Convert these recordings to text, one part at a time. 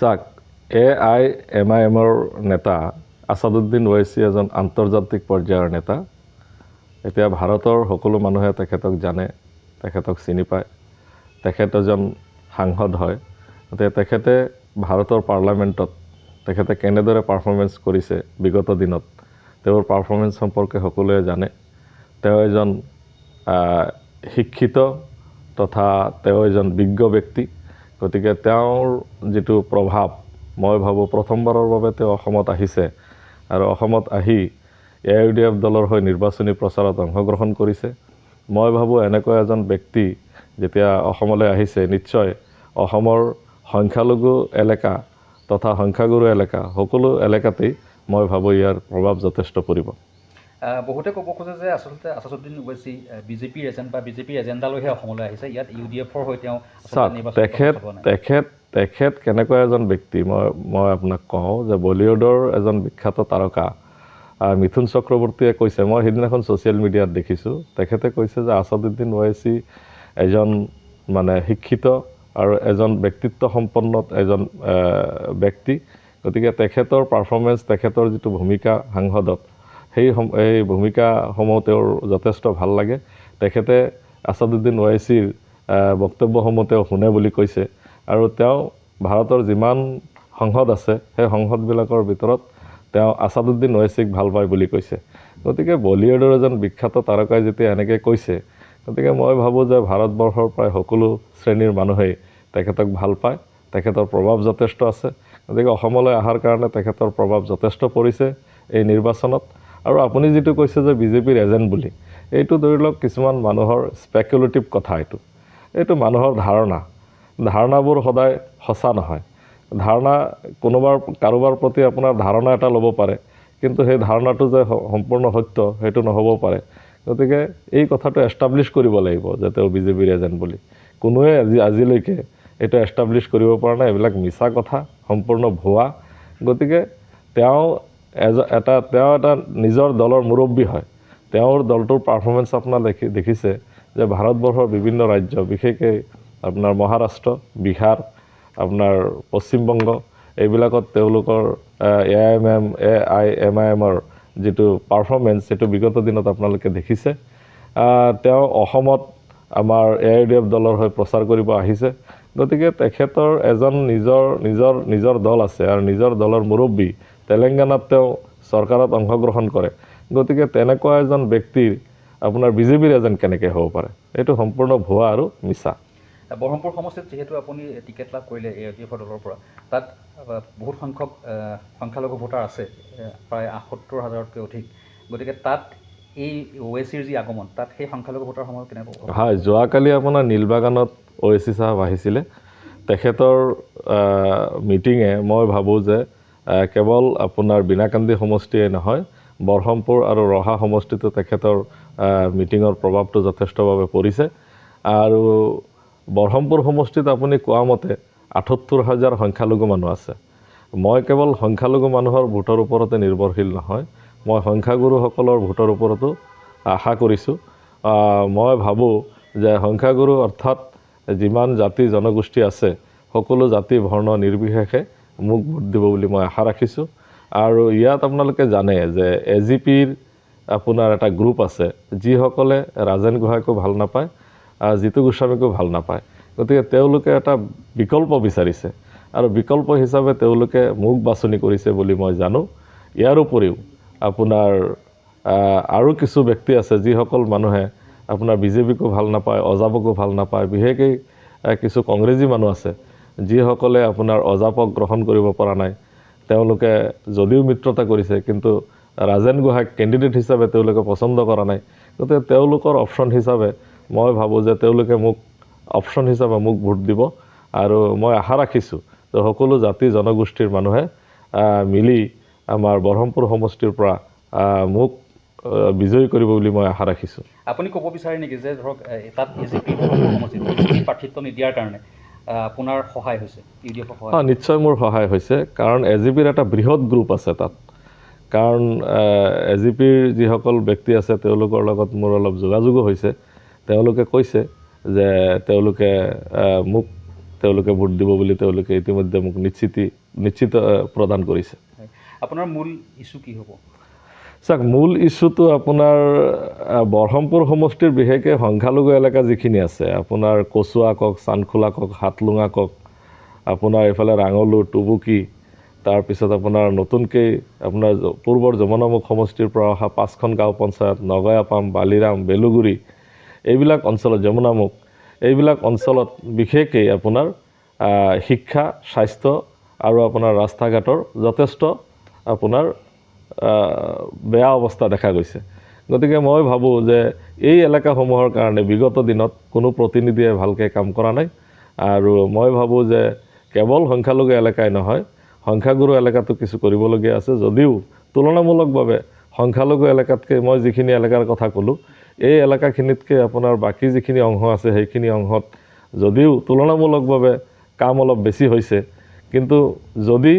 চাওক AIMIMৰ নেতা আছাদুদ্দিন ওৱেইচি এজন আন্তৰ্জাতিক পৰ্যায়ৰ নেতা। এতিয়া ভাৰতৰ সকলো মানুহে তেখেতক জানে, তেখেতক চিনি পায়। তেখেত এজন সাংসদ হয়। গতিকে তেখেতে ভাৰতৰ পাৰ্লামেণ্টত তেখেতে কেনেদৰে পাৰফৰ্মেঞ্চ কৰিছে বিগত দিনত, তেওঁৰ পাৰফৰ্মেঞ্চ সম্পৰ্কে সকলোৱে জানে। তেওঁ এজন শিক্ষিত তথা তেওঁ এজন বিজ্ঞ ব্যক্তি। গতিকে তেওঁৰ যিটো প্ৰভাৱ, মই ভাবোঁ প্ৰথমবাৰৰ বাবে তেওঁ অসমত আহিছে আৰু অসমত আহি AIUDF দলৰ হৈ নিৰ্বাচনী প্ৰচাৰত অংশগ্ৰহণ কৰিছে। মই ভাবোঁ এনেকুৱা এজন ব্যক্তি যেতিয়া অসমলৈ আহিছে, নিশ্চয় অসমৰ সংখ্যালঘু এলেকা তথা সংখ্যাগুৰু এলেকা সকলো এলেকাতেই মই ভাবোঁ ইয়াৰ প্ৰভাৱ যথেষ্ট পৰিব। বহুতে ক'ব খোজে যে আচলতে আছাদুদ্দিন ওৱেইচি বিজেপিৰ এজেণ্ট বা বিজেপিৰ এজেণ্ডা লৈহে অসমলৈ আহিছে। ইয়াত UDFৰ হৈ তেওঁ তেখেত কেনেকুৱা এজন ব্যক্তি, মই আপোনাক কওঁ যে বলিউডৰ এজন বিখ্যাত তাৰকা মিথুন চক্ৰৱৰ্তীয়ে কৈছে, মই সেইদিনাখন ছ'চিয়েল মিডিয়াত দেখিছোঁ, তেখেতে কৈছে যে আছাদুদ্দিন ওৱেইচি এজন শিক্ষিত আৰু এজন ব্যক্তিত্ব সম্পন্ন এজন ব্যক্তি। গতিকে তেখেতৰ পাৰফৰ্মেঞ্চ, তেখেতৰ যিটো ভূমিকা সাংসদত, সেই ভূমিকাসমূহ তেওঁৰ যথেষ্ট ভাল লাগে। তেখেতে আছাদুদ্দিন ওৱেইচিৰ বক্তব্যসমূহ তেওঁ শুনে বুলি কৈছে আৰু তেওঁ ভাৰতৰ যিমান সংসদ আছে সেই সংসদবিলাকৰ ভিতৰত তেওঁ আছাদুদ্দিন ওৱেইচিক ভাল পায় বুলি কৈছে। গতিকে বলিউডৰ এজন বিখ্যাত তাৰকাই যেতিয়া এনেকৈ কৈছে, গতিকে মই ভাবোঁ যে ভাৰতবৰ্ষৰ প্ৰায় সকলো শ্ৰেণীৰ মানুহেই তেখেতক ভাল পায়, তেখেতৰ প্ৰভাৱ যথেষ্ট আছে। গতিকে অসমলৈ অহাৰ কাৰণে তেখেতৰ প্ৰভাৱ যথেষ্ট পৰিছে এই নিৰ্বাচনত। আৰু আপুনি যিটো কৈছে যে বিজেপিৰ এজেণ্ট বুলি, এইটো ধৰি লওক কিছুমান মানুহৰ স্পেকুলেটিভ কথা। এইটো মানুহৰ ধাৰণাবোৰ সদায় সঁচা নহয়। কাৰোবাৰ প্ৰতি আপোনাৰ ধাৰণা এটা ল'ব পাৰে, কিন্তু সেই ধাৰণাটো যে সম্পূৰ্ণ সত্য সেইটো নহ'ব পাৰে। গতিকে এই কথাটো এষ্টাব্লিছ কৰিব লাগিব যে তেওঁ বিজেপিৰ এজেণ্ট বুলি। কোনোৱে আজিলৈকে এইটো এষ্টাব্লিছ কৰিব পৰা নাই। এইবিলাক মিছা কথা, সম্পূৰ্ণ ভুৱা। গতিকে তেওঁ এটা নিজৰ দলৰ মুৰব্বী হয়। তেওঁৰ দলটোৰ পাৰফৰ্মেঞ্চ আপোনাৰ দেখিছে যে ভাৰতবৰ্ষৰ বিভিন্ন ৰাজ্য, বিশেষকৈ আপোনাৰ মহাৰাষ্ট্ৰ, বিহাৰ, আপোনাৰ পশ্চিমবংগ, এইবিলাকত তেওঁলোকৰ AIMIMৰ যিটো পাৰফৰ্মেঞ্চ, সেইটো বিগত দিনত আপোনালোকে দেখিছে। তেওঁ অসমত আমাৰ AIUDF দলৰ হৈ প্ৰচাৰ কৰিব আহিছে। গতিকে তেখেতৰ এজন নিজৰ দল আছে আৰু নিজৰ দলৰ মুৰব্বী। তেলেংগানাত তেওঁ চৰকাৰত অংশগ্ৰহণ কৰে। গতিকে তেনেকুৱা এজন ব্যক্তিৰ আপোনাৰ বিজেপিৰ এজেণ্ট কেনেকৈ হ'ব পাৰে? এইটো সম্পূৰ্ণ ভুৱা আৰু মিছা। বৰহমপুৰ সমষ্টিত যিহেতু আপুনি টিকেট লাভ কৰিলে AIUDF দলৰ পৰা, তাত বহুত সংখ্যক সংখ্যালঘু ভোটাৰ আছে, প্ৰায় ৭৮,০০০তকৈ অধিক। গতিকে তাত এই ওৱেইচিৰ যি আগমন, তাত সেই সংখ্যালঘু ভোটাৰ সময় কেনেকৈ? হয়, যোৱাকালি আপোনাৰ নীলবাগানত ওৱেইচি চাহাব আহিছিলে। তেখেতৰ মিটিঙে মই ভাবোঁ যে কেৱল আপোনাৰ বিনাকান্দি সমষ্টিয়ে নহয়, বৰহমপুৰ আৰু ৰহা সমষ্টিতো তেখেতৰ মিটিঙৰ প্ৰভাৱটো যথেষ্টভাৱে পৰিছে। আৰু বৰহমপুৰ সমষ্টিত আপুনি কোৱা মতে ৭৮,০০০ সংখ্যালঘু মানুহ আছে। মই কেৱল সংখ্যালঘু মানুহৰ ভোটৰ ওপৰতে নিৰ্ভৰশীল নহয়, মই সংখ্যাগুৰুসকলৰ ভোটৰ ওপৰতো আশা কৰিছোঁ। মই ভাবোঁ যে সংখ্যাগুৰু অৰ্থাৎ যিমান জাতি জনগোষ্ঠী আছে, সকলো জাতি বৰ্ণ নিৰ্বিশেষে মোক ভোট দিব বুলি মই আশা ৰাখিছোঁ। আৰু ইয়াত আপোনালোকে জানে যে AGPৰ আপোনাৰ এটা গ্ৰুপ আছে, যিসকলে ৰাজেন গোহাঁইকো ভাল নাপায়, জিতু গোস্বামীকো ভাল নাপায়। গতিকে তেওঁলোকে এটা বিকল্প বিচাৰিছে আৰু বিকল্প হিচাপে তেওঁলোকে মোক বাছনি কৰিছে বুলি মই জানো। ইয়াৰ উপৰিও আপোনাৰ আৰু কিছু ব্যক্তি আছে, যিসকল মানুহে আপোনাৰ বিজেপিকো ভাল নাপায়, অজাপকো ভাল নাপায়। বিশেষকৈ কিছু কংগ্ৰেছী মানুহ আছে, যিসকলে আপোনাৰ অজাপক গ্ৰহণ কৰিব পৰা নাই। তেওঁলোকে যদিও মিত্ৰতা কৰিছে, কিন্তু ৰাজেন গোহাঁইক কেণ্ডিডেট হিচাপে তেওঁলোকে পচন্দ কৰা নাই। গতিকে তেওঁলোকৰ অপশ্যন হিচাপে মই ভাবোঁ যে তেওঁলোকে মোক অপশ্যন হিচাপে মোক ভোট দিব। আৰু মই আশা ৰাখিছোঁ যে সকলো জাতি জনগোষ্ঠীৰ মানুহে মিলি আমাৰ বৰহমপুৰ সমষ্টিৰ পৰা মোক বিজয়ী কৰিব বুলি মই আশা ৰাখিছোঁ। আপুনি ক'ব বিচাৰে নেকি যে ধৰক তাত AGP সমষ্টিত প্ৰাৰ্থিত্ব নিদিয়াৰ কাৰণে আপোনাৰ সহায় হৈছে, UDFৰ সহায়? নিশ্চয় মোৰ সহায় হৈছে, কাৰণ AGPৰ এটা বৃহৎ গ্ৰুপ আছে তাত। কাৰণ AGPৰ যিসকল ব্যক্তি আছে, তেওঁলোকৰ লগত মোৰ অলপ যোগাযোগো হৈছে। তেওঁলোকে কৈছে যে তেওঁলোকে মোক তেওঁলোকে ভোট দিব বুলি তেওঁলোকে ইতিমধ্যে মোক নিশ্চিত প্ৰদান কৰিছে। আপোনাৰ মূল ইছ্যু কি হ'ব? চাওক, মূল ইছ্যুটো আপোনাৰ বৰহমপুৰ সমষ্টিৰ বিশেষকৈ সংখ্যালঘু এলেকা যিখিনি আছে, আপোনাৰ কচুৱা কওক, চানখোলা কওক, হাতলুঙা কওক, আপোনাৰ এইফালে ৰাঙলু, টুবুকি, তাৰপিছত আপোনাৰ নতুনকৈ আপোনাৰ পূৰ্বৰ যমুনামুখ সমষ্টিৰ পৰা অহা 5খন গাঁও পঞ্চায়ত, নগয়াপাম, বালিৰাম, বেলুগুৰি, এইবিলাক অঞ্চলত, যমুনামুখ, এইবিলাক অঞ্চলত বিশেষকৈ আপোনাৰ শিক্ষা, স্বাস্থ্য আৰু আপোনাৰ ৰাস্তা ঘাটৰ যথেষ্ট আপোনাৰ বেয়া অৱস্থা দেখা গৈছে। গতিকে মই ভাবোঁ যে এই এলেকাসমূহৰ কাৰণে বিগত দিনত কোনো প্ৰতিনিধিয়ে ভালকৈ কাম কৰা নাই। আৰু মই ভাবোঁ যে কেৱল সংখ্যালঘু এলেকাই নহয়, সংখ্যাগুৰু এলেকাতো কিছু কৰিবলগীয়া আছে। যদিও তুলনামূলকভাৱে সংখ্যালঘু এলেকাতকৈ মই যিখিনি এলেকাৰ কথা ক'লোঁ, এই এলেকাখিনিতকৈ আপোনাৰ বাকী যিখিনি অংশ আছে সেইখিনি অংশত যদিও তুলনামূলকভাৱে কাম অলপ বেছি হৈছে, কিন্তু যদি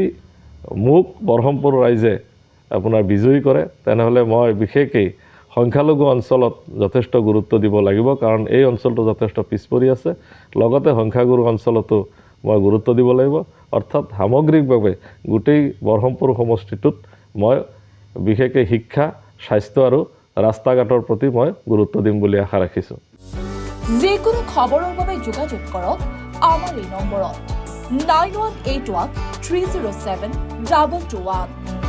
মোক বৰহমপুৰ ৰাইজে আপোনাৰ বিজয়ী কৰে, তেনেহ'লে মই বিশেষকৈ সংখ্যালঘু অঞ্চলত যথেষ্ট গুৰুত্ব দিব লাগিব, কাৰণ এই অঞ্চলটো যথেষ্ট পিছ পৰি আছে। লগতে সংখ্যাগুৰু অঞ্চলতো মই গুৰুত্ব দিব লাগিব। অৰ্থাৎ সামগ্ৰিকভাৱে গোটেই বৰহমপুৰ সমষ্টিটোত মই বিশেষকৈ শিক্ষা, স্বাস্থ্য আৰু ৰাস্তা ঘাটৰ প্ৰতি মই গুৰুত্ব দিম বুলি আশা ৰাখিছোঁ। যিকোনো খবৰৰ বাবে যোগাযোগ কৰক আমাৰ এই নম্বৰত 9181 307 2221।